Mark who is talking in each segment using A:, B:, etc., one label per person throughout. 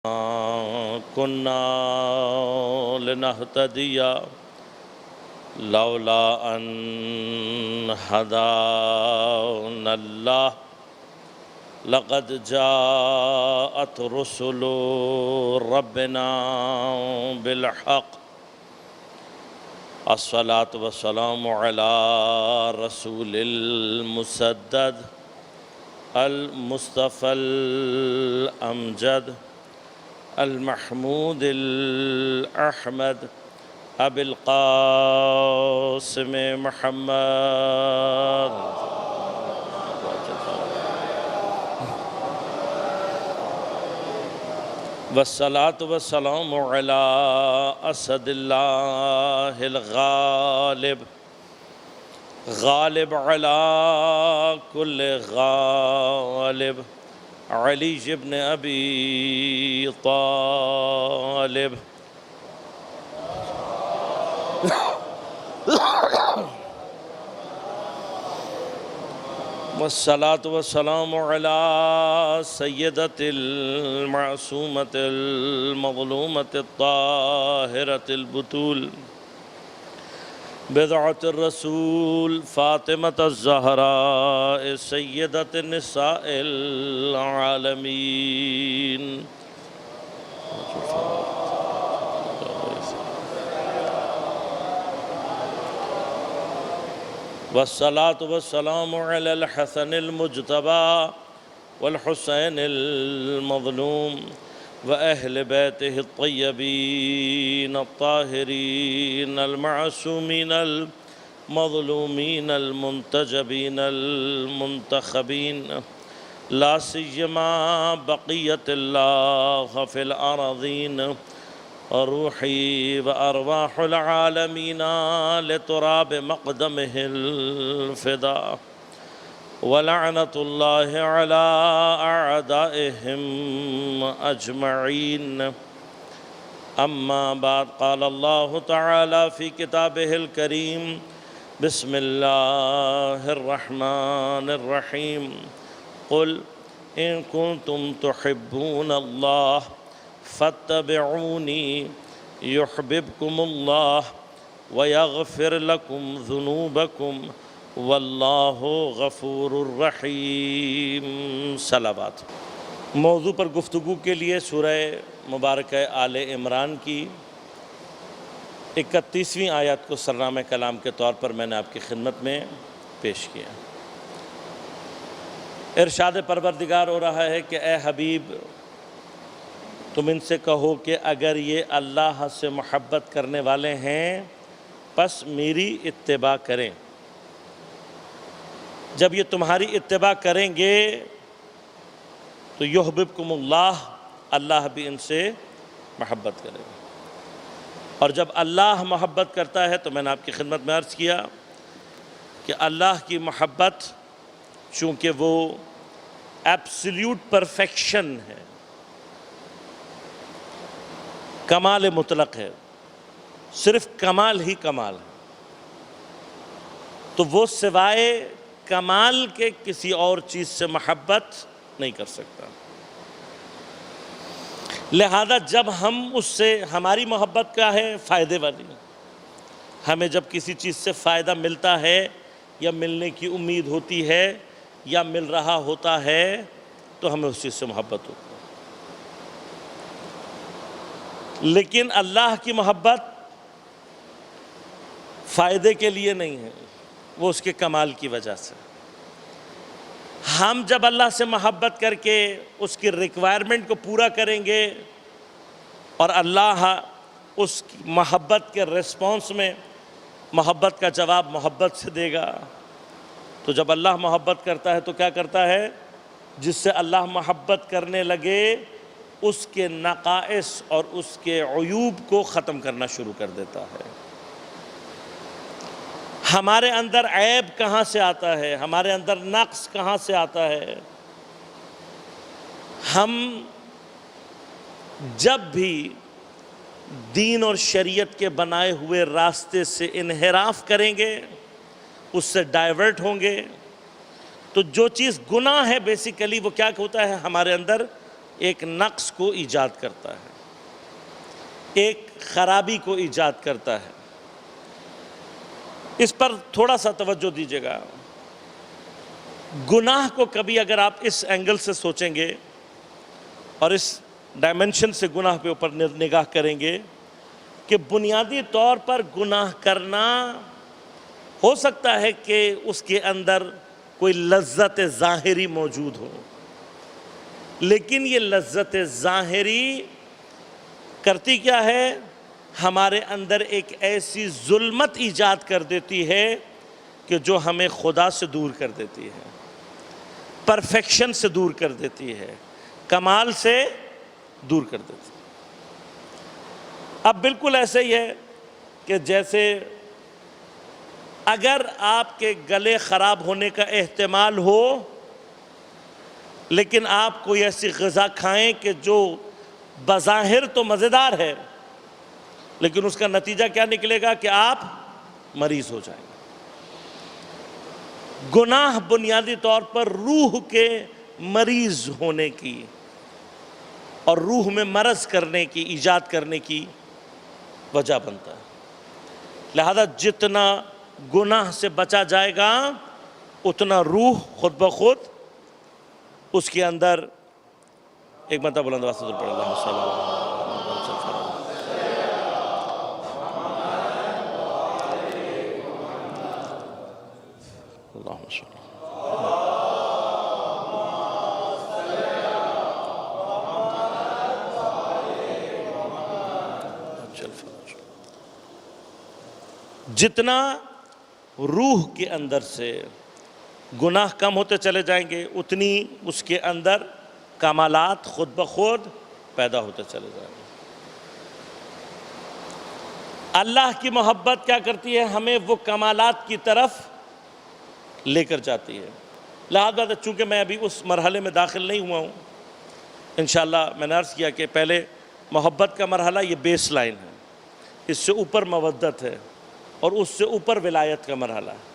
A: كنا لنهتدي لولا أن هدانا الله لقد جاءت رسل ربنا بالحق الصلاة والسلام على رسول المسدد المصطفى الأمجد المحمود الأحمد أبي القاسم محمد والصلاة والسلام على أسد الله الغالب غالب على كل غالب علي بن أبي طالب والصلاة والسلام على سيدة المعصومة المظلومة الطاهرة البتول بضعة الرسول فاطمة الزهراء سيدة النساء العالمين والصلاة والسلام على الحسن المجتبى والحسين المظلوم وأهل بيته الطيبين الطاهرين المعصومين المظلومين المنتجبين المنتخبين لا سيما بقية الله في الأراضين روحي وأرواح العالمين لتراب مقدمه الفداء ولعنة الله على أعدائهم أجمعين أما بعد قال الله تعالى في كتابه الكريم بسم الله الرحمن الرحيم قل إن كنتم تحبون الله فاتبعوني يحببكم الله ويغفر لكم ذنوبكم واللہ غفور الرحیم صلوات۔ موضوع پر گفتگو کے لیے سورہ مبارکہ آل عمران کی 31ویں آیت کو سرنامہ کلام کے طور پر میں نے آپ کی خدمت میں پیش کیا۔ ارشاد پروردگار ہو رہا ہے کہ اے حبیب تم ان سے کہو کہ اگر یہ اللہ سے محبت کرنے والے ہیں پس میری اتباع کریں۔ جب یہ تمہاری اتباع کریں گے تو یحببکم اللہ، اللہ بھی ان سے محبت کرے گا۔ اور جب اللہ محبت کرتا ہے تو میں نے آپ کی خدمت میں عرض کیا کہ اللہ کی محبت چونکہ وہ ایبسلیوٹ پرفیکشن ہے، کمال مطلق ہے، صرف کمال ہی کمال ہے، تو وہ سوائے کمال کے کسی اور چیز سے محبت نہیں کر سکتا۔ لہذا جب ہم اس سے، ہماری محبت کیا ہے؟ فائدے والی۔ ہمیں جب کسی چیز سے فائدہ ملتا ہے یا ملنے کی امید ہوتی ہے یا مل رہا ہوتا ہے تو ہمیں اس چیز سے محبت ہوتی ہے۔ لیکن اللہ کی محبت فائدے کے لیے نہیں ہے، وہ اس کے کمال کی وجہ سے۔ ہم جب اللہ سے محبت کر کے اس کی ریکوائرمنٹ کو پورا کریں گے اور اللہ اس محبت کے ریسپانس میں محبت کا جواب محبت سے دے گا، تو جب اللہ محبت کرتا ہے تو کیا کرتا ہے؟ جس سے اللہ محبت کرنے لگے اس کے نقائص اور اس کے عیوب کو ختم کرنا شروع کر دیتا ہے۔ ہمارے اندر عیب کہاں سے آتا ہے؟ ہمارے اندر نقص کہاں سے آتا ہے؟ ہم جب بھی دین اور شریعت کے بنائے ہوئے راستے سے انحراف کریں گے، اس سے ڈائیورٹ ہوں گے، تو جو چیز گناہ ہے بیسیکلی وہ کیا ہوتا ہے؟ ہمارے اندر ایک نقص کو ایجاد کرتا ہے، ایک خرابی کو ایجاد کرتا ہے۔ اس پر تھوڑا سا توجہ دیجیے گا۔ گناہ کو کبھی اگر آپ اس اینگل سے سوچیں گے اور اس ڈائمنشن سے گناہ پہ اوپر نگاہ کریں گے کہ بنیادی طور پر گناہ کرنا ہو سکتا ہے کہ اس کے اندر کوئی لذت ظاہری موجود ہو، لیکن یہ لذت ظاہری کرتی کیا ہے؟ ہمارے اندر ایک ایسی ظلمت ایجاد کر دیتی ہے کہ جو ہمیں خدا سے دور کر دیتی ہے، پرفیکشن سے دور کر دیتی ہے، کمال سے دور کر دیتی ہے۔ اب بالکل ایسے ہی ہے کہ جیسے اگر آپ کے گلے خراب ہونے کا احتمال ہو لیکن آپ کوئی ایسی غذا کھائیں کہ جو بظاہر تو مزیدار ہے لیکن اس کا نتیجہ کیا نکلے گا کہ آپ مریض ہو جائیں گے۔ گناہ بنیادی طور پر روح کے مریض ہونے کی اور روح میں مرض کرنے کی، ایجاد کرنے کی وجہ بنتا ہے۔ لہذا جتنا گناہ سے بچا جائے گا اتنا روح خود بخود اس کے اندر ایک مرتبہ بلند آواز سے پڑھ اللہ صلی اللہ علیہ وسلم۔ اللہم صلی جتنا روح کے اندر سے گناہ کم ہوتے چلے جائیں گے اتنی اس کے اندر کمالات خود بخود پیدا ہوتے چلے جائیں گے۔ اللہ کی محبت کیا کرتی ہے؟ ہمیں وہ کمالات کی طرف لے کر جاتی ہے۔ لہذا چونکہ میں ابھی اس مرحلے میں داخل نہیں ہوا ہوں، انشاءاللہ میں نے عرض کیا کہ پہلے محبت کا مرحلہ یہ بیس لائن ہے، اس سے اوپر مودت ہے اور اس سے اوپر ولایت کا مرحلہ ہے۔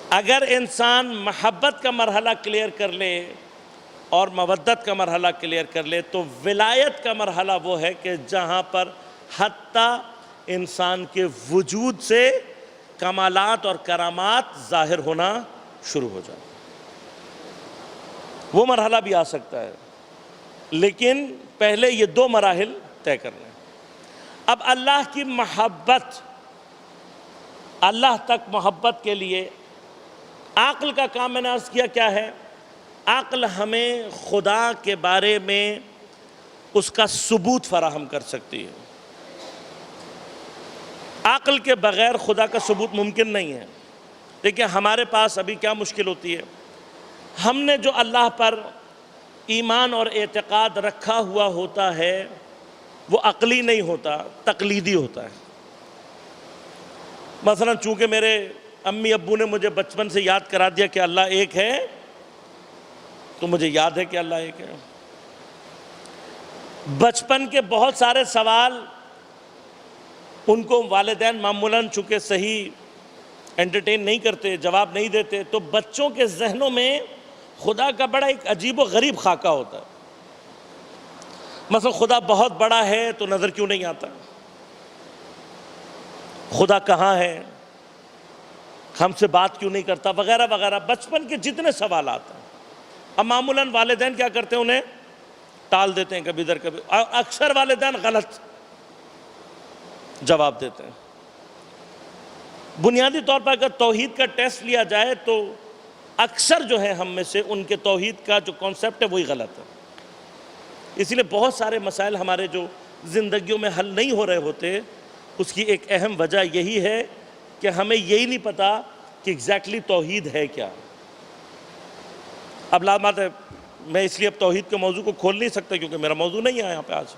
A: اگر انسان محبت کا مرحلہ کلیئر کر لے اور مودت کا مرحلہ کلیئر کر لے تو ولایت کا مرحلہ وہ ہے کہ جہاں پر حتیٰ انسان کے وجود سے کمالات اور کرامات ظاہر ہونا شروع ہو جائے۔ وہ مرحلہ بھی آ سکتا ہے لیکن پہلے یہ دو مراحل طے کرنے ہیں۔ اب اللہ کی محبت، اللہ تک محبت کے لیے عقل کا کام میں نے عرض کیا کیا ہے؟ عقل ہمیں خدا کے بارے میں اس کا ثبوت فراہم کر سکتی ہے۔ عقل کے بغیر خدا کا ثبوت ممکن نہیں ہے۔ دیکھیں ہمارے پاس ابھی کیا مشکل ہوتی ہے، ہم نے جو اللہ پر ایمان اور اعتقاد رکھا ہوا ہوتا ہے وہ عقلی نہیں ہوتا، تقلیدی ہوتا ہے۔ مثلا چونکہ میرے امی ابو نے مجھے بچپن سے یاد کرا دیا کہ اللہ ایک ہے تو مجھے یاد ہے کہ اللہ ایک ہے۔ بچپن کے بہت سارے سوال ان کو والدین معمولاً چونکہ صحیح انٹرٹین نہیں کرتے، جواب نہیں دیتے، تو بچوں کے ذہنوں میں خدا کا بڑا ایک عجیب و غریب خاکہ ہوتا ہے۔ مثلا خدا بہت بڑا ہے تو نظر کیوں نہیں آتا؟ خدا کہاں ہے؟ ہم سے بات کیوں نہیں کرتا؟ وغیرہ وغیرہ بچپن کے جتنے سوالات ہیں۔ اب معمولاً والدین کیا کرتے ہیں؟ انہیں ٹال دیتے ہیں، کبھی ادھر کبھی، اور اکثر والدین غلط جواب دیتے ہیں۔ بنیادی طور پر اگر توحید کا ٹیسٹ لیا جائے تو اکثر جو ہے ہم میں سے ان کے توحید کا جو کانسیپٹ ہے وہی غلط ہے۔ اسی لیے بہت سارے مسائل ہمارے جو زندگیوں میں حل نہیں ہو رہے ہوتے، اس کی ایک اہم وجہ یہی ہے کہ ہمیں یہی نہیں پتا کہ ایگزیکٹلی توحید ہے کیا۔ اب لازمات ہے میں اس لیے اب توحید کے موضوع کو کھول نہیں سکتا کیونکہ میرا موضوع نہیں ہے یہاں پہ آج،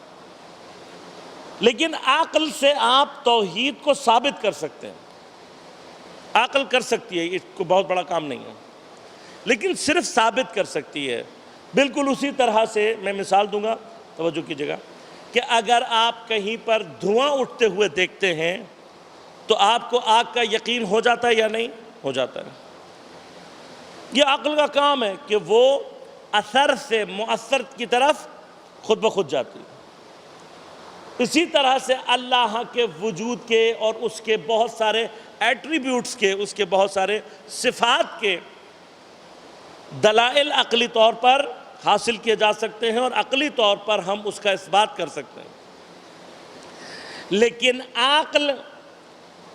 A: لیکن عقل سے آپ توحید کو ثابت کر سکتے ہیں۔ عقل کر سکتی ہے، اس کو بہت بڑا کام نہیں ہے، لیکن صرف ثابت کر سکتی ہے۔ بالکل اسی طرح سے میں مثال دوں گا، توجہ کیجیے گا، کہ اگر آپ کہیں پر دھواں اٹھتے ہوئے دیکھتے ہیں تو آپ کو آگ کا یقین ہو جاتا ہے یا نہیں؟ ہو جاتا ہے۔ یہ عقل کا کام ہے کہ وہ اثر سے مؤثر کی طرف خود بخود جاتی ہے۔ اسی طرح سے اللہ کے وجود کے اور اس کے بہت سارے ایٹریبیوٹس کے، اس کے بہت سارے صفات کے دلائل عقلی طور پر حاصل کیے جا سکتے ہیں اور عقلی طور پر ہم اس کا اثبات کر سکتے ہیں، لیکن عقل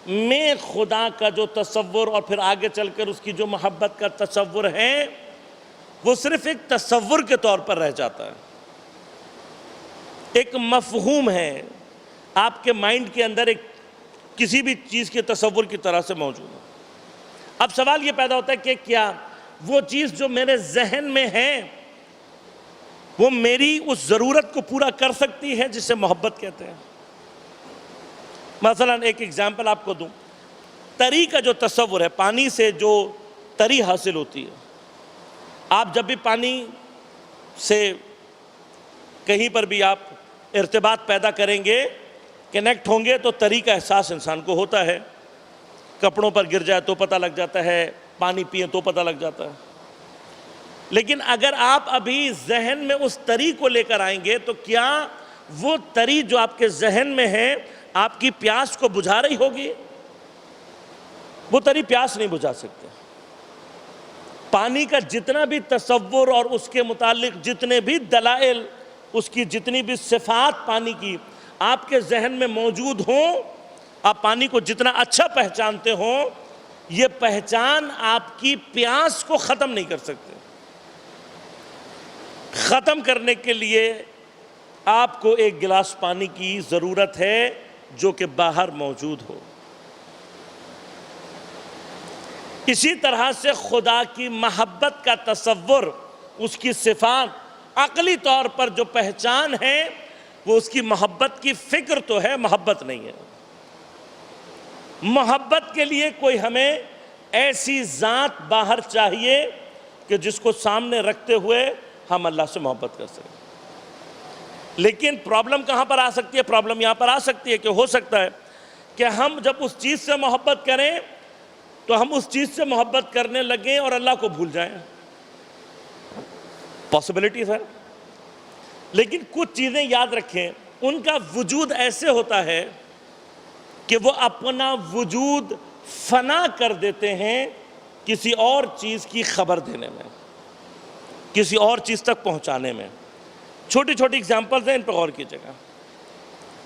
A: میں خدا کا جو تصور اور پھر آگے چل کر اس کی جو محبت کا تصور ہے وہ صرف ایک تصور کے طور پر رہ جاتا ہے، ایک مفہوم ہے آپ کے مائنڈ کے اندر، ایک کسی بھی چیز کے تصور کی طرح سے موجود ہے۔ اب سوال یہ پیدا ہوتا ہے کہ کیا وہ چیز جو میرے ذہن میں ہے وہ میری اس ضرورت کو پورا کر سکتی ہے جسے محبت کہتے ہیں؟ مثلا ایک ایگزامپل آپ کو دوں، تری کا جو تصور ہے، پانی سے جو تری حاصل ہوتی ہے، آپ جب بھی پانی سے کہیں پر بھی آپ ارتباط پیدا کریں گے، کنیکٹ ہوں گے، تو تری کا احساس انسان کو ہوتا ہے، کپڑوں پر گر جائے تو پتہ لگ جاتا ہے، پانی پئیں تو پتہ لگ جاتا ہے۔ لیکن اگر آپ ابھی ذہن میں اس تری کو لے کر آئیں گے تو کیا وہ تری جو آپ کے ذہن میں ہے آپ کی پیاس کو بجھا رہی ہوگی؟ وہ تری پیاس نہیں بجھا سکتے۔ پانی کا جتنا بھی تصور اور اس کے متعلق جتنے بھی دلائل، اس کی جتنی بھی صفات پانی کی آپ کے ذہن میں موجود ہوں، آپ پانی کو جتنا اچھا پہچانتے ہوں، یہ پہچان آپ کی پیاس کو ختم نہیں کر سکتے۔ ختم کرنے کے لیے آپ کو ایک گلاس پانی کی ضرورت ہے جو کہ باہر موجود ہو۔ اسی طرح سے خدا کی محبت کا تصور، اس کی صفات، عقلی طور پر جو پہچان ہے وہ اس کی محبت کی فکر تو ہے، محبت نہیں ہے۔ محبت کے لیے کوئی ہمیں ایسی ذات باہر چاہیے کہ جس کو سامنے رکھتے ہوئے ہم اللہ سے محبت کر سکیں۔ لیکن پرابلم کہاں پر آ سکتی ہے؟ پرابلم یہاں پر آ سکتی ہے کہ ہو سکتا ہے کہ ہم جب اس چیز سے محبت کریں تو ہم اس چیز سے محبت کرنے لگیں اور اللہ کو بھول جائیں۔ پاسبلٹیز ہے، لیکن کچھ چیزیں یاد رکھیں، ان کا وجود ایسے ہوتا ہے کہ وہ اپنا وجود فنا کر دیتے ہیں کسی اور چیز کی خبر دینے میں، کسی اور چیز تک پہنچانے میں۔ چھوٹی چھوٹی اگزامپلز ہیں، ان پر غور کیجیے گا۔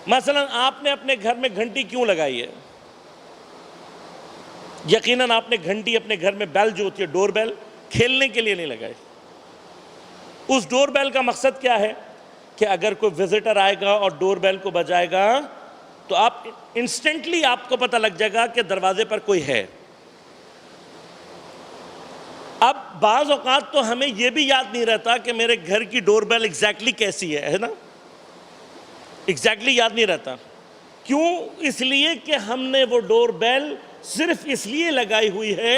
A: مثلا آپ نے اپنے گھر میں گھنٹی کیوں لگائی ہے؟ یقیناً آپ نے گھنٹی اپنے گھر میں بیل جو ہوتی ہے، ڈور بیل، کھیلنے کے لیے نہیں لگائی۔ اس ڈور بیل کا مقصد کیا ہے کہ اگر کوئی وزٹر آئے گا اور ڈور بیل کو بجائے گا تو آپ انسٹنٹلی آپ کو پتہ لگ جائے گا کہ دروازے پر کوئی ہے۔ اب بعض اوقات تو ہمیں یہ بھی یاد نہیں رہتا کہ میرے گھر کی ڈور بیل ایگزیکٹلی کیسی ہے نا؟ ایگزیکٹلی یاد نہیں رہتا۔ کیوں؟ اس لیے کہ ہم نے وہ ڈور بیل صرف اس لیے لگائی ہوئی ہے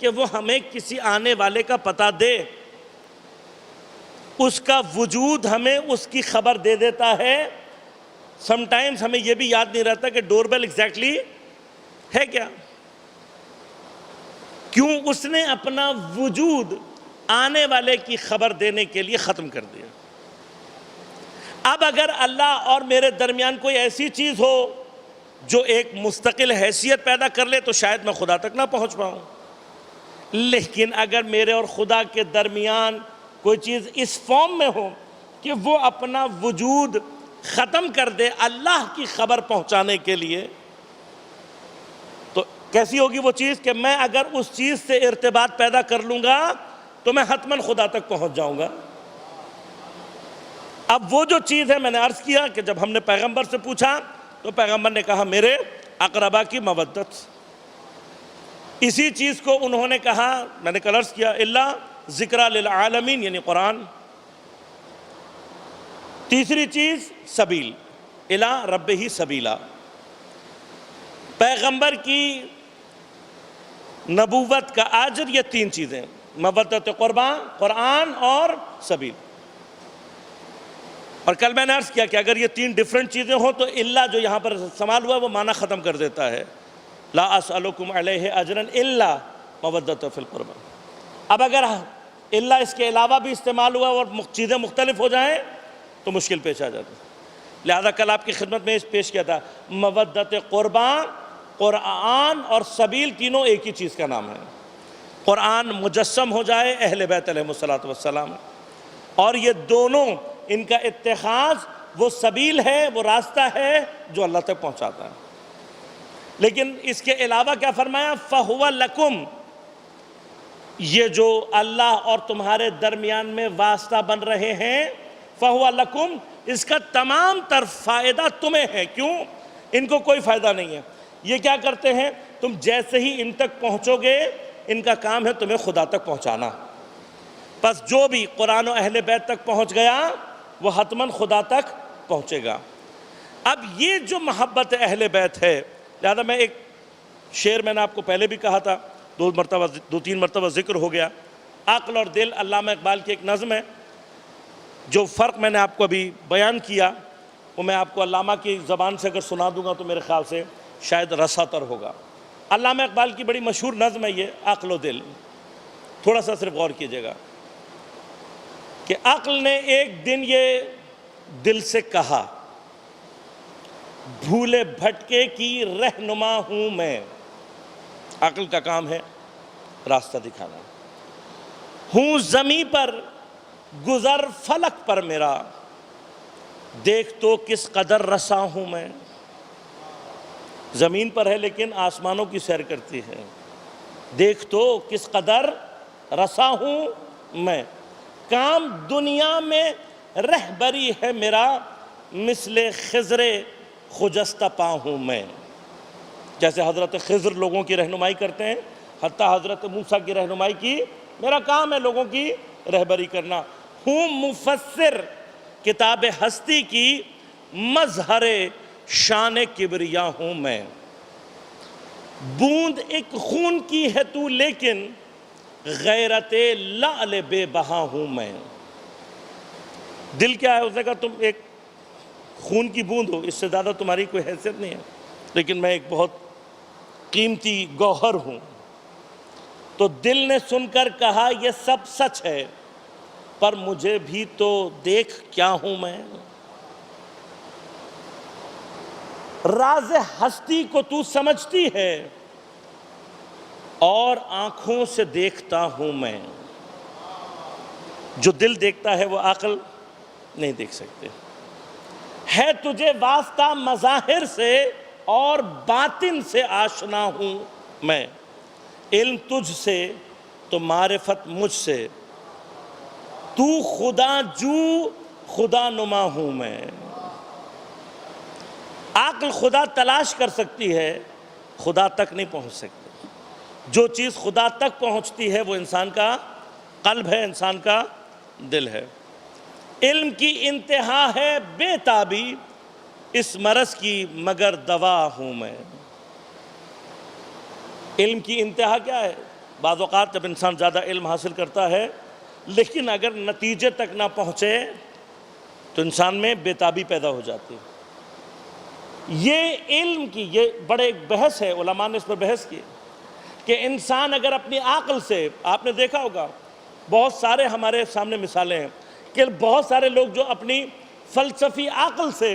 A: کہ وہ ہمیں کسی آنے والے کا پتہ دے، اس کا وجود ہمیں اس کی خبر دے دیتا ہے۔ سم ٹائمز ہمیں یہ بھی یاد نہیں رہتا کہ ڈور بیل ایگزیکٹلی ہے کیا۔ کیوں؟ اس نے اپنا وجود آنے والے کی خبر دینے کے لیے ختم کر دیا۔ اب اگر اللہ اور میرے درمیان کوئی ایسی چیز ہو جو ایک مستقل حیثیت پیدا کر لے تو شاید میں خدا تک نہ پہنچ پاؤں، لیکن اگر میرے اور خدا کے درمیان کوئی چیز اس فارم میں ہو کہ وہ اپنا وجود ختم کر دے اللہ کی خبر پہنچانے کے لیے، تو کیسی ہوگی وہ چیز کہ میں اگر اس چیز سے ارتباط پیدا کر لوں گا تو میں حتماً خدا تک پہنچ جاؤں گا۔ اب وہ جو چیز ہے، میں نے عرض کیا کہ جب ہم نے پیغمبر سے پوچھا تو پیغمبر نے کہا میرے اقربا کی مودت۔ اسی چیز کو انہوں نے کہا، میں نے کل عرض کیا، اللہ ذکرہ للعالمین یعنی قرآن۔ تیسری چیز سبیل، الی ربہ سبیلا۔ پیغمبر کی نبوت کا اجر یہ تین چیزیں، مودت قربا، قرآن اور سبیل۔ اور کل میں نے عرض کیا کہ اگر یہ تین ڈیفرنٹ چیزیں ہوں تو اللہ جو یہاں پر استعمال ہوا وہ معنی ختم کر دیتا ہے، لا اسألکم علیہ اجرا الا مودۃ فی القربى۔ اب اگر الا اس کے علاوہ بھی استعمال ہوا اور چیزیں مختلف ہو جائیں تو مشکل پیش آ جاتی ہے۔ لہذا کل آپ کی خدمت میں اس پیش کیا تھا، مودت قربان، قرآن اور سبیل تینوں ایک ہی چیز کا نام ہے۔ قرآن مجسم ہو جائے اہل بیت علیہ الصلوۃ والسلام، اور یہ دونوں ان کا اتخاذ وہ سبیل ہے، وہ راستہ ہے جو اللہ تک پہنچاتا ہے۔ لیکن اس کے علاوہ کیا فرمایا؟ فَهُوَ لَكُمْ، یہ جو اللہ اور تمہارے درمیان میں واسطہ بن رہے ہیں، فَهُوَ لَكُمْ، اس کا تمام تر فائدہ تمہیں ہے۔ کیوں؟ ان کو کوئی فائدہ نہیں ہے۔ یہ کیا کرتے ہیں؟ تم جیسے ہی ان تک پہنچو گے، ان کا کام ہے تمہیں خدا تک پہنچانا۔ پس جو بھی قرآن و اہل بیت تک پہنچ گیا وہ حتماً خدا تک پہنچے گا۔ اب یہ جو محبت اہل بیت ہے، لہذا میں ایک شعر میں نے آپ کو پہلے بھی کہا تھا، دو تین مرتبہ ذکر ہو گیا، عقل اور دل، علامہ اقبال کی ایک نظم ہے۔ جو فرق میں نے آپ کو ابھی بیان کیا وہ میں آپ کو علامہ کی زبان سے اگر سنا دوں گا تو میرے خیال سے شاید رساتر ہوگا۔ علامہ اقبال کی بڑی مشہور نظم ہے یہ عقل و دل، تھوڑا سا صرف غور کیجئے گا کہ عقل نے ایک دن یہ دل سے کہا، بھولے بھٹکے کی رہنما ہوں میں۔ عقل کا کام ہے راستہ دکھانا۔ ہوں زمیں پر گزر فلک پر میرا، دیکھ تو کس قدر رسا ہوں میں۔ زمین پر ہے لیکن آسمانوں کی سیر کرتی ہے، دیکھ تو کس قدر رسا ہوں میں۔ کام دنیا میں رہبری ہے میرا، مثل خضر خجستہ پا ہوں میں۔ جیسے حضرت خضر لوگوں کی رہنمائی کرتے ہیں، حتیٰ حضرت موسیٰ کی رہنمائی کی، میرا کام ہے لوگوں کی رہبری کرنا۔ ہوں مفسر کتاب ہستی کی، مظہر شان کبریا ہوں میں۔ بوند ایک خون کی ہے تو لیکن غیرت لعل بے بہا ہوں میں۔ دل کیا ہے؟ اس نے کہا تم ایک خون کی بوند ہو، اس سے زیادہ تمہاری کوئی حیثیت نہیں ہے، لیکن میں ایک بہت قیمتی گوہر ہوں۔ تو دل نے سن کر کہا یہ سب سچ ہے، پر مجھے بھی تو دیکھ کیا ہوں میں۔ راز ہستی کو تو سمجھتی ہے، اور آنکھوں سے دیکھتا ہوں میں۔ جو دل دیکھتا ہے وہ عقل نہیں دیکھ سکتے۔ ہے تجھے واسطہ مظاہر سے، اور باطن سے آشنا ہوں میں۔ علم تجھ سے تو معرفت مجھ سے، تو خدا جو خدا نما ہوں میں۔ عقل خدا تلاش کر سکتی ہے، خدا تک نہیں پہنچ سکتی۔ جو چیز خدا تک پہنچتی ہے وہ انسان کا قلب ہے، انسان کا دل ہے۔ علم کی انتہا ہے بے تابی، اس مرض کی مگر دوا ہوں میں۔ علم کی انتہا کیا ہے؟ بعض اوقات جب انسان زیادہ علم حاصل کرتا ہے لیکن اگر نتیجے تک نہ پہنچے تو انسان میں بے تابی پیدا ہو جاتی ہے۔ یہ علم کی یہ بڑے ایک بحث ہے، علماء نے اس پر بحث کی کہ انسان اگر اپنی عقل سے، آپ نے دیکھا ہوگا بہت سارے ہمارے سامنے مثالیں ہیں کہ بہت سارے لوگ جو اپنی فلسفی عقل سے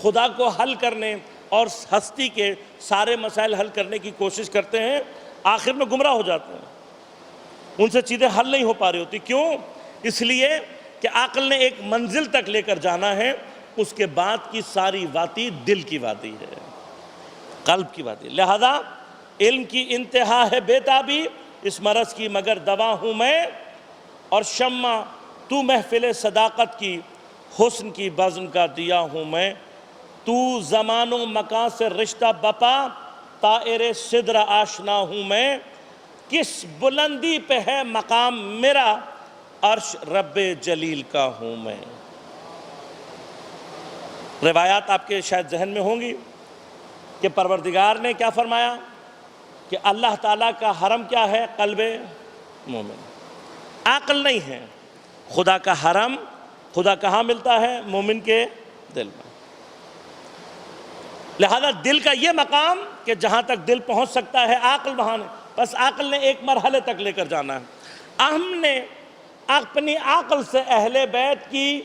A: خدا کو حل کرنے اور ہستی کے سارے مسائل حل کرنے کی کوشش کرتے ہیں، آخر میں گمراہ ہو جاتے ہیں۔ ان سے چیزیں حل نہیں ہو پا رہی ہوتی۔ کیوں؟ اس لیے کہ عقل نے ایک منزل تک لے کر جانا ہے، اس کے بعد کی ساری وادی دل کی وادی ہے، قلب کی وادی۔ لہذا علم کی انتہا ہے بے تابی، اس مرض کی مگر دوا ہوں میں۔ اور شمع تو محفل صداقت کی، حسن کی بزم کا دیا ہوں میں۔ تو زمان و مکان سے رشتہ بپا، طائر سدر آشنا ہوں میں۔ کس بلندی پہ ہے مقام میرا، عرش رب جلیل کا ہوں میں۔ روایات آپ کے شاید ذہن میں ہوں گی کہ پروردگار نے کیا فرمایا کہ اللہ تعالیٰ کا حرم کیا ہے؟ قلب مومن۔ عقل نہیں ہے، خدا کا حرم، خدا کہاں ملتا ہے؟ مومن کے دل میں۔ لہذا دل کا یہ مقام کہ جہاں تک دل پہنچ سکتا ہے عقل وہاں نہیں، بس عقل نے ایک مرحلے تک لے کر جانا ہے۔ ہم نے اپنی عقل سے اہل بیت کی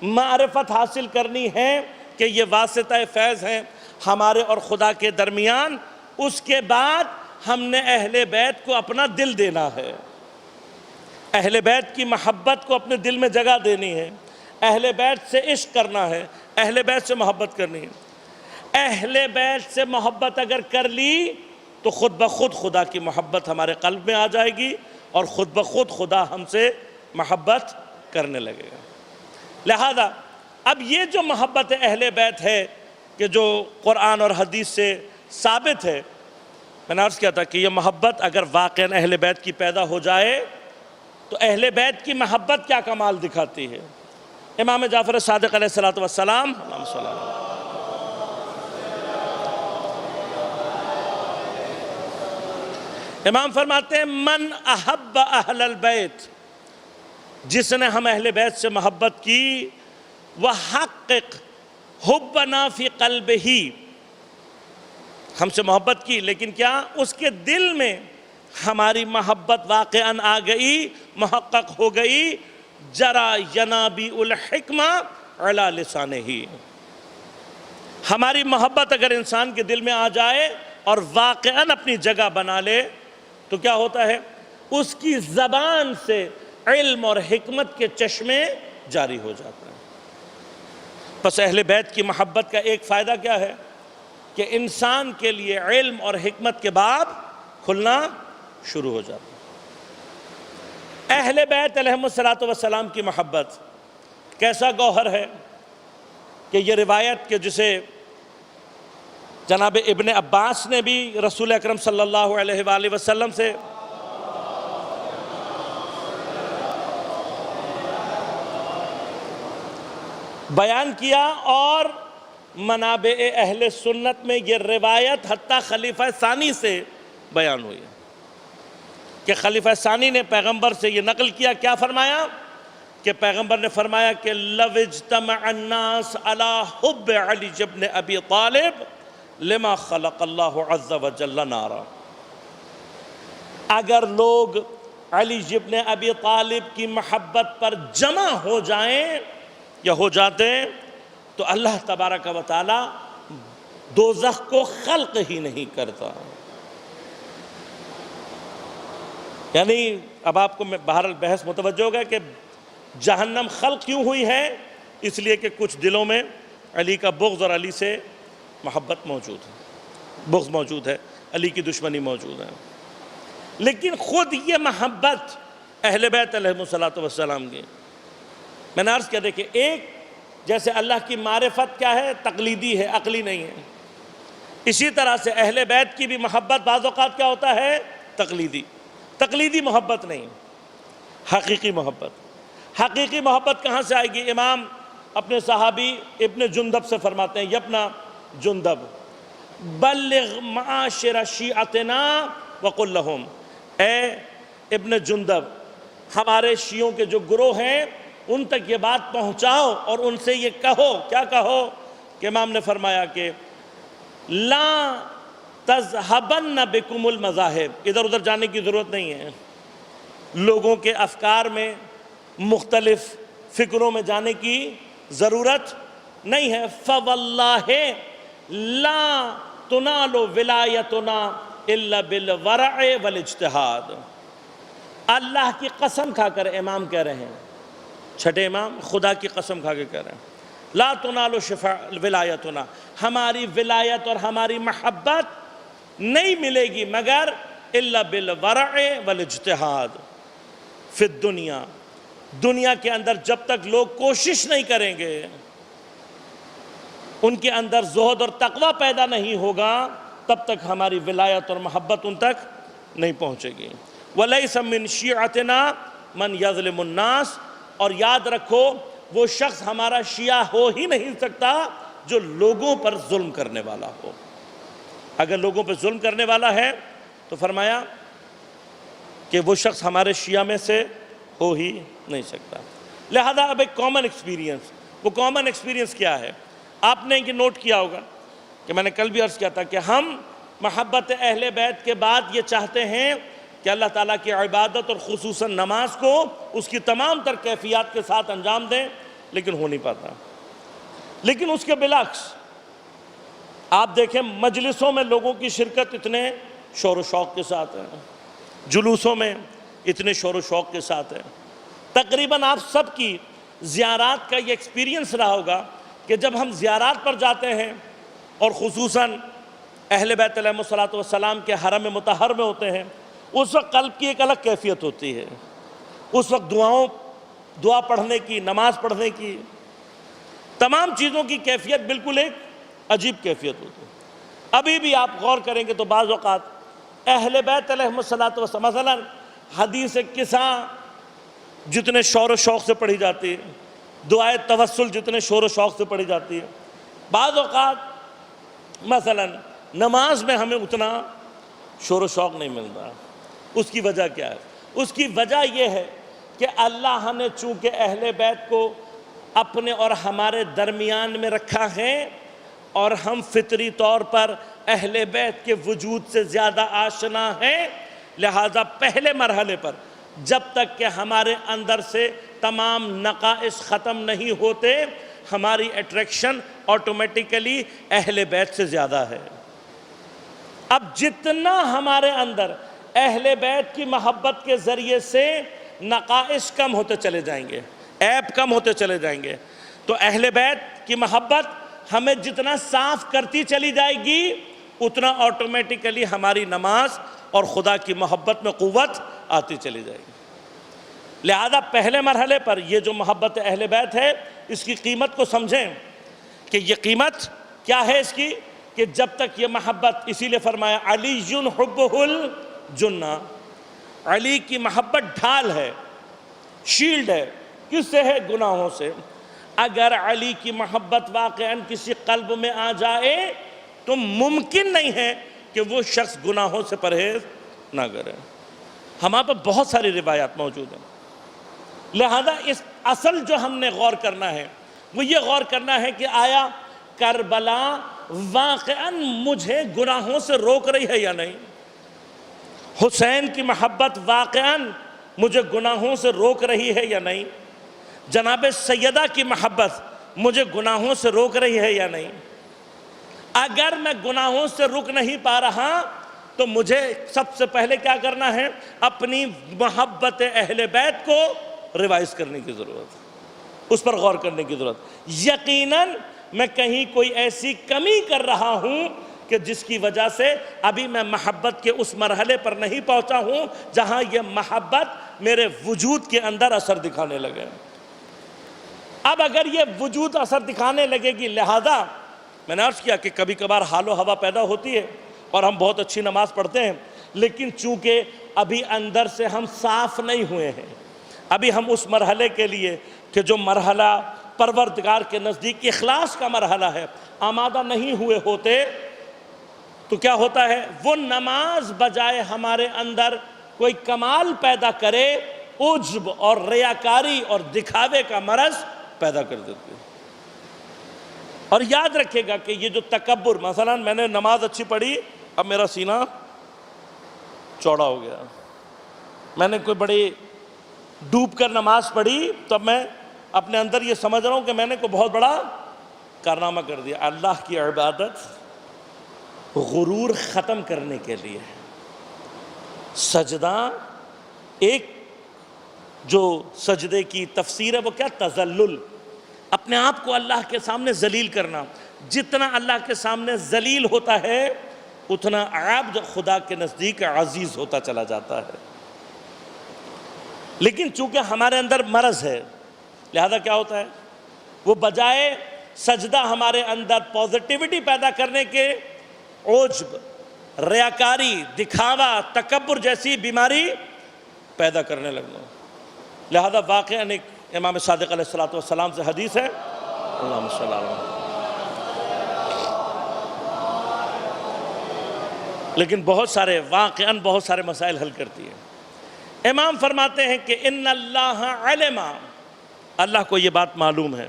A: معرفت حاصل کرنی ہے کہ یہ واسطہ فیض ہیں ہمارے اور خدا کے درمیان. اس کے بعد ہم نے اہل بیت کو اپنا دل دینا ہے، اہل بیت کی محبت کو اپنے دل میں جگہ دینی ہے، اہل بیت سے عشق کرنا ہے، اہل بیت سے محبت کرنی ہے. اہل بیت سے محبت اگر کر لی تو خود بخود خدا کی محبت ہمارے قلب میں آ جائے گی اور خود بخود خدا ہم سے محبت کرنے لگے گا. لہذا اب یہ جو محبت اہل بیت ہے کہ جو قرآن اور حدیث سے ثابت ہے، میں نے عرض کیا تھا کہ یہ محبت اگر واقعاً اہل بیت کی پیدا ہو جائے تو اہل بیت کی محبت کیا کمال دکھاتی ہے. امام جعفر صادق علیہ السلام اللہم صلی اللہ علیہ وسلم امام فرماتے ہیں من احب اہل البیت، جس نے ہم اہل بیت سے محبت کی، وحقق حبنا فی قلبہ، ہم سے محبت کی لیکن کیا اس کے دل میں ہماری محبت واقعاً آ گئی، محقق ہو گئی، جرا ینابیع الحکمہ علی لسانہ، ہماری محبت اگر انسان کے دل میں آ جائے اور واقعاً اپنی جگہ بنا لے تو کیا ہوتا ہے، اس کی زبان سے علم اور حکمت کے چشمے جاری ہو جاتا ہے. پس اہل بیت کی محبت کا ایک فائدہ کیا ہے کہ انسان کے لیے علم اور حکمت کے باب کھلنا شروع ہو جاتا ہے. اہل بیت علیہم السلام کی محبت کیسا گوہر ہے کہ یہ روایت کہ جسے جناب ابن عباس نے بھی رسول اکرم صلی اللہ علیہ وآلہ وسلم سے بیان کیا، اور منابع اہل سنت میں یہ روایت حتیٰ خلیفہ ثانی سے بیان ہوئی ہے کہ خلیفہ ثانی نے پیغمبر سے یہ نقل کیا، کیا فرمایا کہ پیغمبر نے فرمایا کہ لو اجتمع الناس علی حب علی ابن ابی طالب لما خلق اللہ عز وجل نارا، اگر لوگ علی ابن ابی طالب کی محبت پر جمع ہو جائیں یا ہو جاتے ہیں تو اللہ تبارک و تعالی دوزخ کو خلق ہی نہیں کرتا. یعنی اب آپ کو بہرحال بحث متوجہ ہوگا کہ جہنم خلق کیوں ہوئی ہے، اس لیے کہ کچھ دلوں میں علی کا بغض اور علی سے محبت موجود ہے، بغض موجود ہے، علی کی دشمنی موجود ہے. لیکن خود یہ محبت اہل بیت علیہ السلام کی، میں نے عرض کیا دیکھیں، ایک جیسے اللہ کی معرفت کیا ہے، تقلیدی ہے، عقلی نہیں ہے، اسی طرح سے اہل بیت کی بھی محبت بعض اوقات کیا ہوتا ہے، تقلیدی محبت نہیں، حقیقی محبت. حقیقی محبت کہاں سے آئے گی؟ امام اپنے صحابی ابن جندب سے فرماتے ہیں، یبنا جندب بلغ معاشر شیعتنا وقل لہم، اے ابن جندب ہمارے شیعوں کے جو گروہ ہیں ان تک یہ بات پہنچاؤ اور ان سے یہ کہو. کیا کہو؟ کہ امام نے فرمایا کہ لا تذہبن بکم المذاہب، ادھر ادھر جانے کی ضرورت نہیں ہے، لوگوں کے افکار میں مختلف فکروں میں جانے کی ضرورت نہیں ہے. فواللہ لا تنال ولایتنا الا بالورع والاجتہاد، اللہ کی قسم کھا کر امام کہہ رہے ہیں، چھٹے امام خدا کی قسم کھا کے کہہ رہے ہیں، لا تنال ولایتنا، ہماری ولایت اور ہماری محبت نہیں ملے گی مگر الا بالورع والاجتہاد فی الدنیا، دنیا کے اندر جب تک لوگ کوشش نہیں کریں گے، ان کے اندر زہد اور تقوی پیدا نہیں ہوگا، تب تک ہماری ولایت اور محبت ان تک نہیں پہنچے گی. وَلَيْسَ مِنْ شِيعَتِنَا مَنْ يَظْلِمُ النَّاسِ، اور یاد رکھو وہ شخص ہمارا شیعہ ہو ہی نہیں سکتا جو لوگوں پر ظلم کرنے والا ہو. اگر لوگوں پر ظلم کرنے والا ہے تو فرمایا کہ وہ شخص ہمارے شیعہ میں سے ہو ہی نہیں سکتا. لہذا اب ایک کامن ایکسپیرینس، وہ کامن ایکسپیرینس کیا ہے؟ آپ نے یہ نوٹ کیا ہوگا کہ میں نے کل بھی عرض کیا تھا کہ ہم محبت اہل بیت کے بعد یہ چاہتے ہیں کہ اللہ تعالیٰ کی عبادت اور خصوصاً نماز کو اس کی تمام تر کیفیات کے ساتھ انجام دیں، لیکن ہو نہیں پاتا۔ لیکن اس کے بالعکس آپ دیکھیں مجلسوں میں لوگوں کی شرکت اتنے شور و شوق کے ساتھ ہے، جلوسوں میں اتنے شور و شوق کے ساتھ ہے۔ تقریباً آپ سب کی زیارات کا یہ ایکسپیرینس رہا ہوگا کہ جب ہم زیارات پر جاتے ہیں اور خصوصاً اہل بیت علیہ الصلوۃ والسلام کے حرم مطہر میں ہوتے ہیں، اس وقت قلب کی ایک الگ کیفیت ہوتی ہے۔ اس وقت دعا پڑھنے کی، نماز پڑھنے کی، تمام چیزوں کی کیفیت بالکل ایک عجیب کیفیت ہوتی ہے۔ ابھی بھی آپ غور کریں گے تو بعض اوقات اہل بیت علیہ الصلوۃ والسلام مثلاً حدیث قصہ جتنے شور و شوق سے پڑھی جاتی ہے، دعائے توسل جتنے شور و شوق سے پڑھی جاتی ہے، بعض اوقات مثلاً نماز میں ہمیں اتنا شور و شوق نہیں ملتا۔ اس کی وجہ کیا ہے؟ اس کی وجہ یہ ہے کہ اللہ نے چونکہ اہل بیت کو اپنے اور ہمارے درمیان میں رکھا ہے، اور ہم فطری طور پر اہل بیت کے وجود سے زیادہ آشنا ہیں، لہذا پہلے مرحلے پر جب تک کہ ہمارے اندر سے تمام نقائص ختم نہیں ہوتے، ہماری اٹریکشن آٹومیٹیکلی اہل بیت سے زیادہ ہے۔ اب جتنا ہمارے اندر اہل بیت کی محبت کے ذریعے سے نقائص کم ہوتے چلے جائیں گے، عیب کم ہوتے چلے جائیں گے، تو اہل بیت کی محبت ہمیں جتنا صاف کرتی چلی جائے گی، اتنا آٹومیٹیکلی ہماری نماز اور خدا کی محبت میں قوت آتی چلی جائے گی۔ لہذا پہلے مرحلے پر یہ جو محبت اہل بیت ہے، اس کی قیمت کو سمجھیں کہ یہ قیمت کیا ہے اس کی، کہ جب تک یہ محبت، اسی لیے فرمایا علی حبہ الجنہ، علی کی محبت ڈھال ہے، شیلڈ ہے، کس سے ہے؟ گناہوں سے۔ اگر علی کی محبت واقعاً کسی قلب میں آ جائے تو ممکن نہیں ہے کہ وہ شخص گناہوں سے پرہیز نہ کرے۔ ہمارے پاس بہت ساری روایات موجود ہیں، لہذا اس اصل جو ہم نے غور کرنا ہے وہ یہ غور کرنا ہے کہ آیا کربلا واقعاً مجھے گناہوں سے روک رہی ہے یا نہیں؟ حسین کی محبت واقعاً مجھے گناہوں سے روک رہی ہے یا نہیں؟ جناب سیدہ کی محبت مجھے گناہوں سے روک رہی ہے یا نہیں؟ اگر میں گناہوں سے رک نہیں پا رہا تو مجھے سب سے پہلے کیا کرنا ہے؟ اپنی محبت اہل بیت کو ریوائز کرنے کی ضرورت ہے، اس پر غور کرنے کی ضرورت۔ یقیناً میں کہیں کوئی ایسی کمی کر رہا ہوں کہ جس کی وجہ سے ابھی میں محبت کے اس مرحلے پر نہیں پہنچا ہوں جہاں یہ محبت میرے وجود کے اندر اثر دکھانے لگے۔ اب اگر یہ وجود اثر دکھانے لگے گی، لہذا میں نے عرض کیا کہ کبھی کبھار حال و ہوا پیدا ہوتی ہے اور ہم بہت اچھی نماز پڑھتے ہیں، لیکن چونکہ ابھی اندر سے ہم صاف نہیں ہوئے ہیں، ابھی ہم اس مرحلے کے لیے کہ جو مرحلہ پروردگار کے نزدیک اخلاص کا مرحلہ ہے، آمادہ نہیں ہوئے ہوتے، تو کیا ہوتا ہے؟ وہ نماز بجائے ہمارے اندر کوئی کمال پیدا کرے، عجب اور ریاکاری اور دکھاوے کا مرض پیدا کر دیتی ہے۔ اور یاد رکھے گا کہ یہ جو تکبر، مثلا میں نے نماز اچھی پڑھی، اب میرا سینہ چوڑا ہو گیا، میں نے کوئی بڑی ڈوب کر نماز پڑھی تو اب میں اپنے اندر یہ سمجھ رہا ہوں کہ میں نے کوئی بہت بڑا کارنامہ کر دیا۔ اللہ کی عبادت غرور ختم کرنے کے لیے سجدہ، ایک جو سجدے کی تفسیر ہے وہ کیا؟ تذلل، اپنے آپ کو اللہ کے سامنے ذلیل کرنا۔ جتنا اللہ کے سامنے ذلیل ہوتا ہے اتنا عبد خدا کے نزدیک عزیز ہوتا چلا جاتا ہے۔ لیکن چونکہ ہمارے اندر مرض ہے، لہذا کیا ہوتا ہے؟ وہ بجائے سجدہ ہمارے اندر پازیٹیوٹی پیدا کرنے کے، عجب، ریاکاری، دکھاوا، تکبر جیسی بیماری پیدا کرنے لگنا۔ لہذا واقعاً ایک امام صادق علیہ السلام سے حدیث ہے، اللہم صلی اللہ علیہ وسلم، لیکن واقعاً بہت سارے مسائل حل کرتی ہے۔ امام فرماتے ہیں کہ ان اللہ علم، اللہ کو یہ بات معلوم ہے،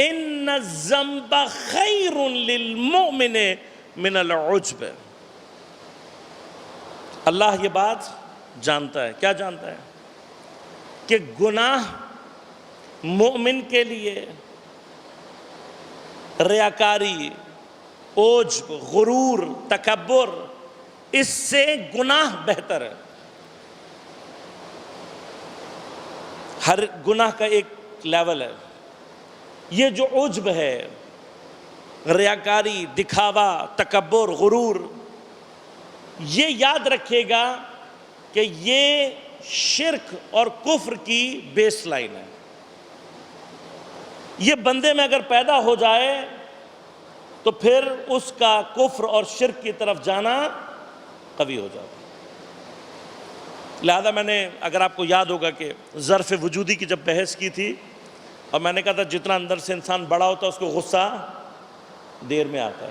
A: ان الذنب خیر للمؤمن من العجب، اللہ یہ بات جانتا ہے. کیا جانتا ہے؟ کہ گناہ مومن کے لیے ریاکاری، عجب، غرور، تکبر، اس سے گناہ بہتر ہے. ہر گناہ کا ایک لیول ہے. یہ جو عجب ہے، ریاکاری، دکھاوا، تکبر، غرور، یہ یاد رکھیے گا کہ یہ شرک اور کفر کی بیس لائن ہے. یہ بندے میں اگر پیدا ہو جائے تو پھر اس کا کفر اور شرک کی طرف جانا قوی ہو جاتا ہے. لہذا میں نے، اگر آپ کو یاد ہوگا کہ ظرف وجودی کی جب بحث کی تھی، اور میں نے کہا تھا جتنا اندر سے انسان بڑا ہوتا ہے اس کو غصہ دیر میں آتا ہے،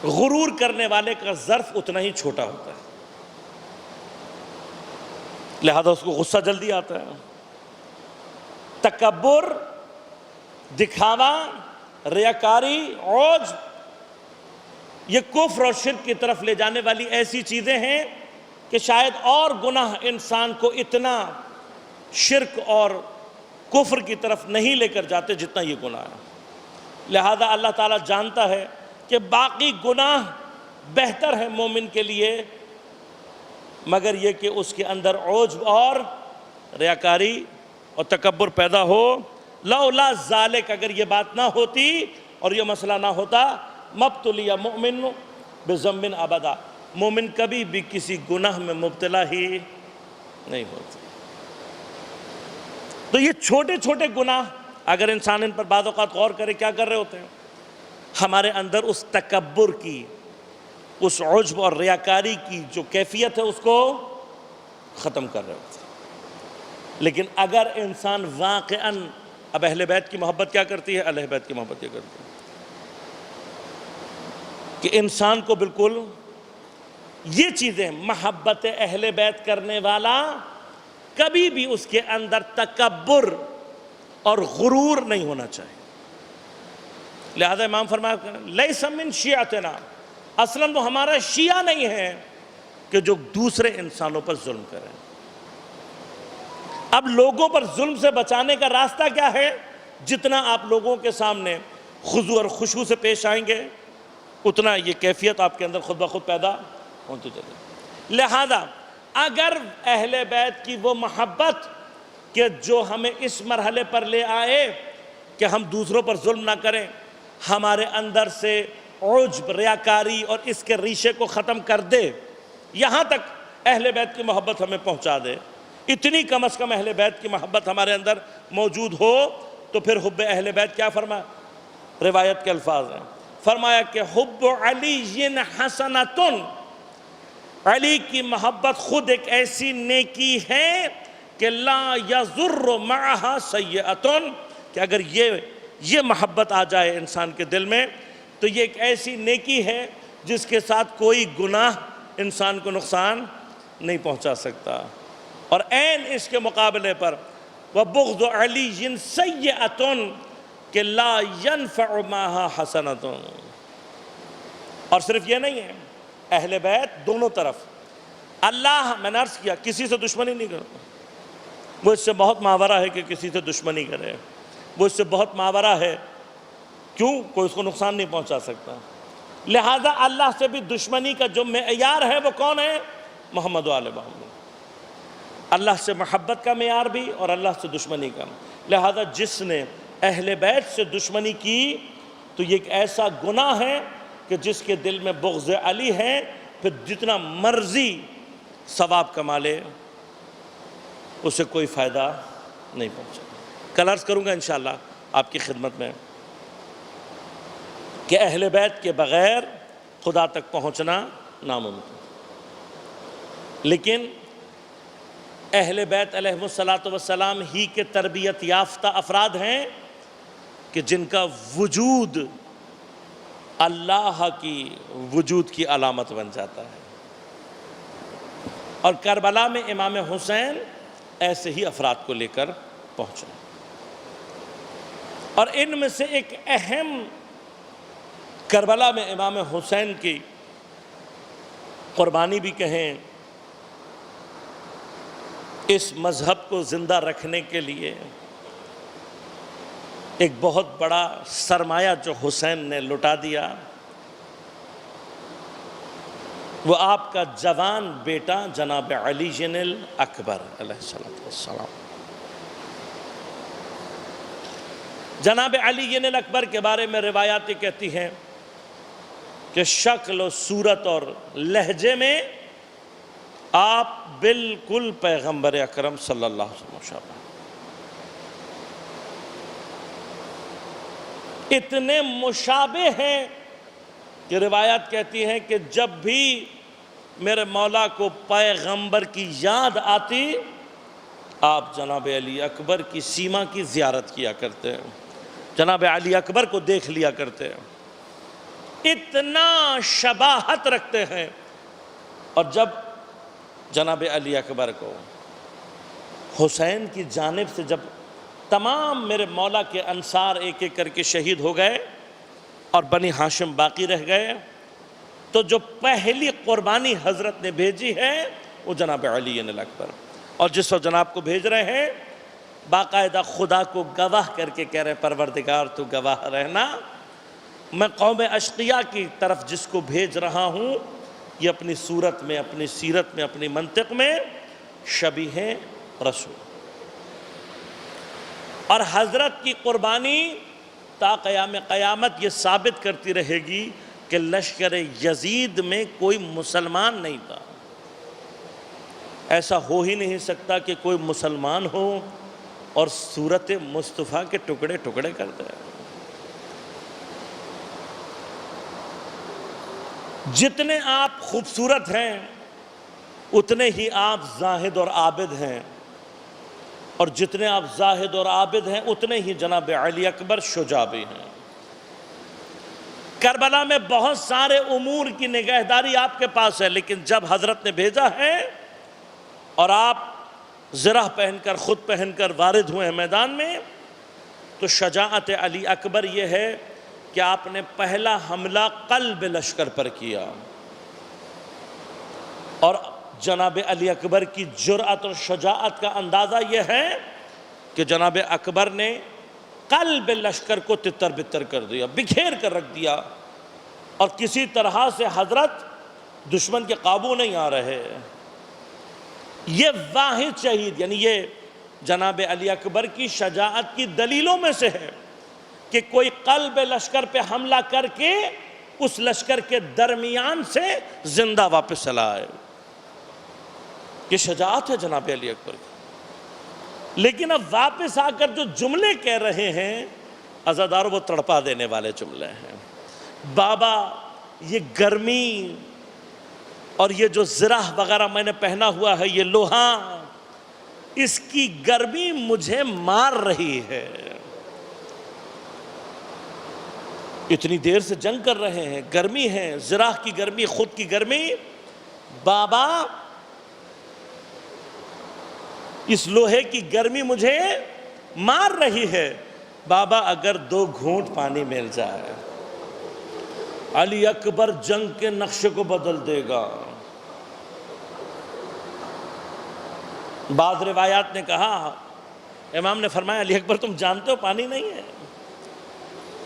A: غرور کرنے والے کا ظرف اتنا ہی چھوٹا ہوتا ہے، لہذا اس کو غصہ جلدی آتا ہے. تکبر، دکھاوا، ریاکاری، عجب، یہ کفر اور شرک کی طرف لے جانے والی ایسی چیزیں ہیں کہ شاید اور گناہ انسان کو اتنا شرک اور کفر کی طرف نہیں لے کر جاتے جتنا یہ گناہ ہے. لہذا اللہ تعالیٰ جانتا ہے کہ باقی گناہ بہتر ہے مومن کے لیے، مگر یہ کہ اس کے اندر عجب اور ریاکاری اور تکبر پیدا ہو. لولا ذالک، اگر یہ بات نہ ہوتی اور یہ مسئلہ نہ ہوتا، مبتلی مؤمن بذنب ابدا، مومن کبھی بھی کسی گناہ میں مبتلا ہی نہیں ہوتا. تو یہ چھوٹے چھوٹے گناہ اگر انسان ان پر بعض اوقات غور کرے، کیا کر رہے ہوتے ہیں؟ ہمارے اندر اس تکبر کی، اس عجب اور ریاکاری کی جو کیفیت ہے اس کو ختم کر رہے ہوتے ہیں. لیکن اگر انسان واقعاً، اب اہل بیت کی محبت کیا کرتی ہے؟ اہل بیت کی محبت کیا کرتی ہے کہ انسان کو بالکل یہ چیزیں، محبت اہل بیت کرنے والا کبھی بھی اس کے اندر تکبر اور غرور نہیں ہونا چاہیے. لہذا امام فرمایا لیس من شیعتنا، اصلاً وہ ہمارا شیعہ نہیں ہے کہ جو دوسرے انسانوں پر ظلم کریں. اب لوگوں پر ظلم سے بچانے کا راستہ کیا ہے؟ جتنا آپ لوگوں کے سامنے خضوع اور خشوع سے پیش آئیں گے، اتنا یہ کیفیت آپ کے اندر خود بخود پیدا ہوتی چلے گی. لہذا اگر اہل بیت کی وہ محبت کہ جو ہمیں اس مرحلے پر لے آئے کہ ہم دوسروں پر ظلم نہ کریں، ہمارے اندر سے عجب، ریاکاری اور اس کے ریشے کو ختم کر دے، یہاں تک اہل بیت کی محبت ہمیں پہنچا دے، اتنی کم از کم اہل بیت کی محبت ہمارے اندر موجود ہو، تو پھر حب اہل بیت کیا فرمایا؟ روایت کے الفاظ ہیں، فرمایا کہ حب علی حسنۃ، علی کی محبت خود ایک ایسی نیکی ہے کہ لا یضر معہا سیئۃ، کہ اگر یہ محبت آ جائے انسان کے دل میں تو یہ ایک ایسی نیکی ہے جس کے ساتھ کوئی گناہ انسان کو نقصان نہیں پہنچا سکتا. اور عین اس کے مقابلے پر وَبُغْضُ عَلِيٍّ سَيِّئَةٌ، کہ لا ينفع معہا حسنۃ. اور صرف یہ نہیں ہے، اہل بیت دونوں طرف، اللہ، میں نے عرض کیا کسی سے دشمنی نہیں کرتا، وہ اس سے بہت ماورا ہے کہ کسی سے دشمنی کرے، وہ اس سے بہت ماورا ہے، کیوں؟ کوئی اس کو نقصان نہیں پہنچا سکتا. لہذا اللہ سے بھی دشمنی کا جو معیار ہے وہ کون ہے؟ محمد و آل محمد. اللہ سے محبت کا معیار بھی اور اللہ سے دشمنی کا. لہذا جس نے اہل بیت سے دشمنی کی تو یہ ایک ایسا گناہ ہے کہ جس کے دل میں بغض علی ہے، پھر جتنا مرضی ثواب کما لے اسے کوئی فائدہ نہیں پہنچے. کل عرض کروں گا انشاءاللہ آپ کی خدمت میں کہ اہل بیت کے بغیر خدا تک پہنچنا ناممکن، لیکن اہل بیت علیہ السلام ہی کے تربیت یافتہ افراد ہیں کہ جن کا وجود اللہ کی وجود کی علامت بن جاتا ہے. اور کربلا میں امام حسین ایسے ہی افراد کو لے کر پہنچے. اور ان میں سے ایک اہم کربلا میں امام حسین کی قربانی بھی کہیں، اس مذہب کو زندہ رکھنے کے لیے ایک بہت بڑا سرمایہ جو حسین نے لٹا دیا وہ آپ کا جوان بیٹا جناب علی الاکبر علیہ السلام۔ جناب علی الاکبر کے بارے میں روایاتیں کہتی ہیں کہ شکل و صورت اور لہجے میں آپ بالکل پیغمبر اکرم صلی اللہ علیہ وسلم مشابہ، اتنے مشابہ ہیں کہ روایات کہتی ہیں کہ جب بھی میرے مولا کو پیغمبر کی یاد آتی آپ جناب علی اکبر کی سیما کی زیارت کیا کرتے ہیں، جناب علی اکبر کو دیکھ لیا کرتے ہیں، اتنا شباہت رکھتے ہیں۔ اور جب جناب علی اکبر کو حسین کی جانب سے جب تمام میرے مولا کے انصار ایک ایک کر کے شہید ہو گئے اور بنی ہاشم باقی رہ گئے، تو جو پہلی قربانی حضرت نے بھیجی ہے وہ جناب علی الاکبر، اور جس وقت جناب کو بھیج رہے ہیں باقاعدہ خدا کو گواہ کر کے کہہ رہے ہیں پروردگار تو گواہ رہنا، میں قوم اشقیاء کی طرف جس کو بھیج رہا ہوں یہ اپنی صورت میں، اپنی سیرت میں، اپنی منطق میں شبیہ رسول، اور حضرت کی قربانی تا قیام قیامت یہ ثابت کرتی رہے گی کہ لشکر یزید میں کوئی مسلمان نہیں تھا۔ ایسا ہو ہی نہیں سکتا کہ کوئی مسلمان ہو اور صورت مصطفیٰ کے ٹکڑے ٹکڑے کر دے۔ جتنے آپ خوبصورت ہیں اتنے ہی آپ زاہد اور عابد ہیں، اور جتنے آپ زاہد اور عابد ہیں اتنے ہی جناب علی اکبر شجاع بھی ہیں۔ کربلا میں بہت سارے امور کی نگہداری آپ کے پاس ہے، لیکن جب حضرت نے بھیجا ہے اور آپ زرہ پہن کر خود پہن کر وارد ہوئے ہیں میدان میں، تو شجاعت علی اکبر یہ ہے کہ آپ نے پہلا حملہ قلب لشکر پر کیا، اور جناب علی اکبر کی جرأت اور شجاعت کا اندازہ یہ ہے کہ جناب اکبر نے قلب لشکر کو تتر بتر کر دیا، بکھیر کر رکھ دیا، اور کسی طرح سے حضرت دشمن کے قابو نہیں آ رہے۔ یہ واحد شہید، یعنی یہ جناب علی اکبر کی شجاعت کی دلیلوں میں سے ہے کہ کوئی قلب لشکر پہ حملہ کر کے اس لشکر کے درمیان سے زندہ واپس چلا آئے۔ یہ شجاعت ہے جناب علی اکبر کی۔ لیکن اب واپس آ کر جو جملے کہہ رہے ہیں عزاداروں وہ تڑپا دینے والے جملے ہیں۔ بابا یہ گرمی اور یہ جو زرہ وغیرہ میں نے پہنا ہوا ہے یہ لوہا، اس کی گرمی مجھے مار رہی ہے، اتنی دیر سے جنگ کر رہے ہیں، گرمی ہے، زرہ کی گرمی، خود کی گرمی، بابا اس لوہے کی گرمی مجھے مار رہی ہے، بابا اگر 2 گھونٹ پانی مل جائے علی اکبر جنگ کے نقشے کو بدل دے گا۔ بعض روایات نے کہا، امام نے فرمایا علی اکبر تم جانتے ہو پانی نہیں ہے،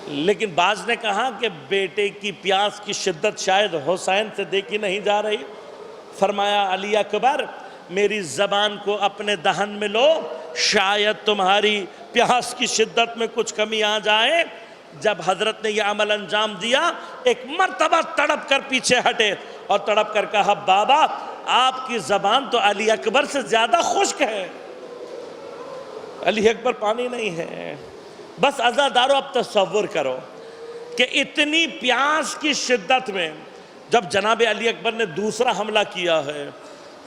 A: لیکن بعض نے کہا کہ بیٹے کی پیاس کی شدت شاید حسین سے دیکھی نہیں جا رہی، فرمایا علی اکبر میری زبان کو اپنے دہن میں لو، شاید تمہاری پیاس کی شدت میں کچھ کمی آ جائے۔ جب حضرت نے یہ عمل انجام دیا ایک مرتبہ تڑپ کر پیچھے ہٹے اور تڑپ کر کہا بابا آپ کی زبان تو علی اکبر سے زیادہ خشک ہے، علی اکبر پانی نہیں ہے۔ بس عزادارو اب تصور کرو کہ اتنی پیاس کی شدت میں جب جناب علی اکبر نے دوسرا حملہ کیا ہے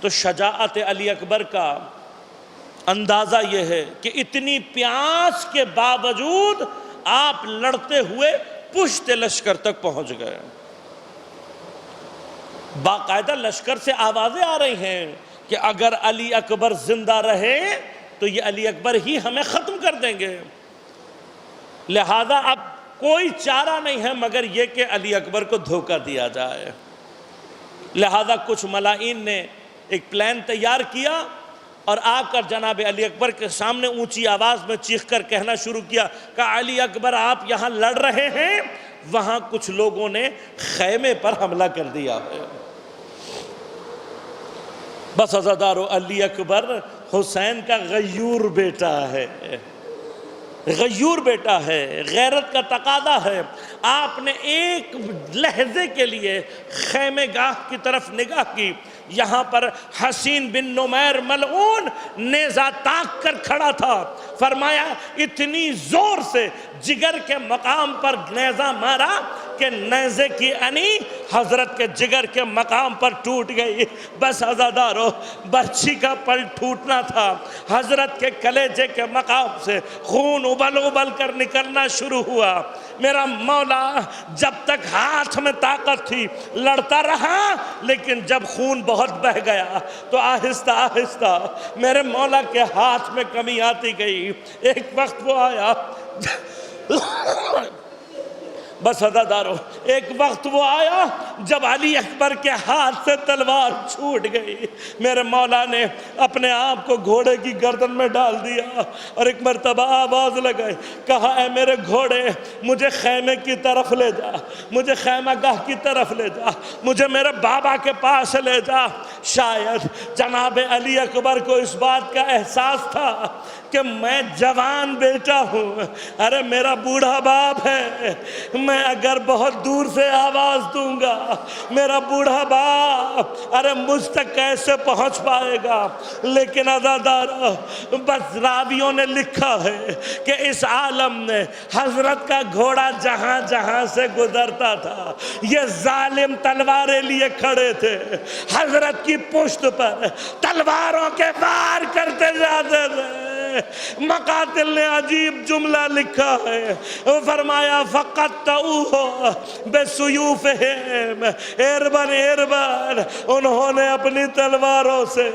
A: تو شجاعت علی اکبر کا اندازہ یہ ہے کہ اتنی پیاس کے باوجود آپ لڑتے ہوئے پشت لشکر تک پہنچ گئے۔ باقاعدہ لشکر سے آوازیں آ رہی ہیں کہ اگر علی اکبر زندہ رہے تو یہ علی اکبر ہی ہمیں ختم کر دیں گے، لہذا اب کوئی چارہ نہیں ہے مگر یہ کہ علی اکبر کو دھوکہ دیا جائے۔ لہذا کچھ ملائین نے ایک پلان تیار کیا اور آ کر جناب علی اکبر کے سامنے اونچی آواز میں چیخ کر کہنا شروع کیا کہ علی اکبر آپ یہاں لڑ رہے ہیں، وہاں کچھ لوگوں نے خیمے پر حملہ کر دیا ہے۔ بس عزادارو، علی اکبر حسین کا غیور بیٹا ہے، غیور بیٹا ہے، غیرت کا تقاضا ہے۔ آپ نے ایک لحظے کے لیے خیمے گاہ کی طرف نگاہ کی، یہاں پر حسین بن نمیر ملعون نیزہ تاک کر کھڑا تھا۔ فرمایا اتنی زور سے جگر کے مقام پر نیزہ مارا کہ نیزے کی انی حضرت کے جگر کے مقام پر ٹوٹ گئی۔ بس عزادارو، برچھی کا پل ٹوٹنا تھا، حضرت کے کلیجے کے مقام سے خون ابل ابل کر نکلنا شروع ہوا۔ میرا مولا جب تک ہاتھ میں طاقت تھی لڑتا رہا، لیکن جب خون بہت بہ گیا تو آہستہ آہستہ میرے مولا کے ہاتھ میں کمی آتی گئی۔ ایک وقت وہ آیا بس عزادارو، ایک وقت وہ آیا جب علی اکبر کے ہاتھ سے تلوار چھوٹ گئی۔ میرے مولا نے اپنے آپ کو گھوڑے کی گردن میں ڈال دیا اور ایک مرتبہ آواز لگائی، کہا اے میرے گھوڑے، مجھے خیمے کی طرف لے جا، مجھے خیمہ گاہ کی طرف لے جا، مجھے میرے بابا کے پاس لے جا۔ شاید جناب علی اکبر کو اس بات کا احساس تھا کہ میں جوان بیٹا ہوں، ارے میرا بوڑھا باپ ہے، میں اگر بہت دور سے آواز دوں گا میرا بوڑھا باپ ارے مجھ تک کیسے پہنچ پائے گا۔ لیکن عزادار، بس راویوں نے لکھا ہے کہ اس عالم نے حضرت کا گھوڑا جہاں جہاں سے گزرتا تھا یہ ظالم تلواریں لیے کھڑے تھے، حضرت کی پشت پر تلواروں کے وار کرتے جاتے تھے۔ مقاتل نے عجیب جملہ لکھا ہے، فرمایا فقطعوہ بسیوفہم اربن اربن، انہوں نے اپنی تلواروں سے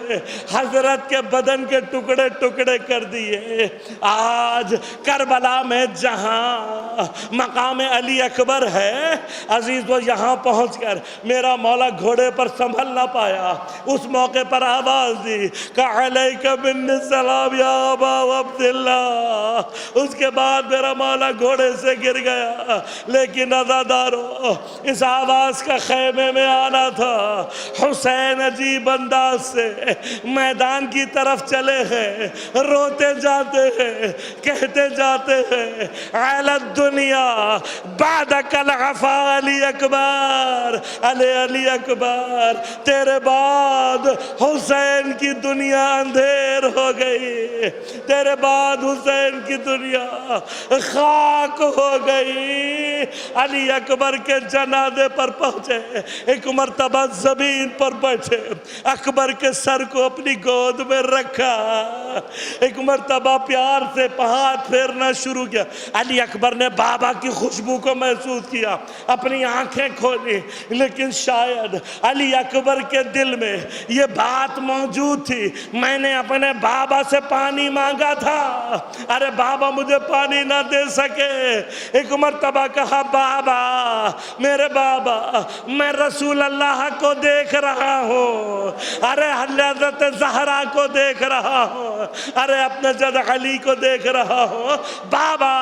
A: حضرت کے بدن کے ٹکڑے ٹکڑے کر دیے۔ آج کربلا میں جہاں مقام علی اکبر ہے عزیز، وہ یہاں پہنچ کر میرا مولا گھوڑے پر سنبھل نہ پایا، اس موقع پر آواز دی کہ علیک بن السلام یا ابا عبداللہ۔ اس کے بعد میرا مولا گھوڑے سے گر گیا، لیکن عزادارو اس آواز کا خیمے میں آنا تھا۔ حسین عجیب انداز سے میدان کی طرف چلے ہیں، روتے جاتے ہیں، کہتے جاتے ہیں عالت دنیا بعدک العفا علی اکبر، علی اکبر تیرے بعد حسین کی دنیا اندھیر ہو گئی، تیرے بعد حسین کی دنیا خاک ہو گئی۔ علی اکبر کے جنازے پر پہنچے، ایک مرتبہ زمین پر بیٹھے، اکبر کے سر کو اپنی گود میں رکھا، ایک مرتبہ پیار سے ہاتھ پھیرنا شروع کیا۔ علی اکبر نے بابا کی خوشبو کو محسوس کیا، اپنی آنکھیں کھولی، لیکن شاید علی اکبر کے دل میں یہ بات موجود تھی، میں نے اپنے بابا سے پانی مانگا تھا، ارے بابا مجھے پانی نہ دے سکے۔ ایک مرتبہ کہا بابا، میرے بابا، میں رسول اللہ کو دیکھ رہا ہوں، ارے حضرت زہرا کو دیکھ رہا ہوں، ارے اپنے جد علی کو دیکھ رہا ہوں، بابا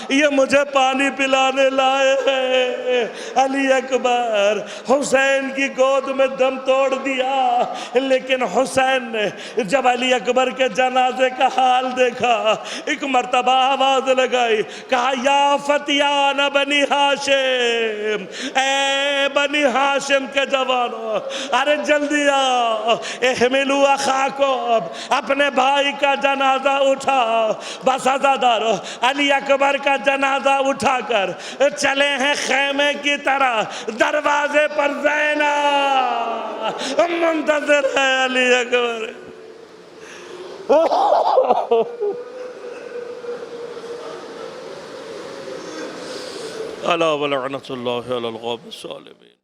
A: یہ مجھے پانی پلانے لائے ہیں۔ علی اکبر حسین کی گود میں دم توڑ دیا، لیکن حسین نے جب علی اکبر کے جنازے کا حال دیکھا، ایک مرتبہ آواز لگائی، کہا یا فتیان بنی ہاشم، اے بنی ہاشم کے جوانوں، ارے جلدی آؤ، احملوا اخاکم، اپنے بھائی کا جنازہ اٹھاؤ۔ بس عزادارو، علی اکبر کا جنازہ اٹھا کر چلے ہیں خیمے کی طرح، دروازے پر زینب منتظر ہے علی اکبر۔ الا ولعنت اللہ علی القوم الظالمین۔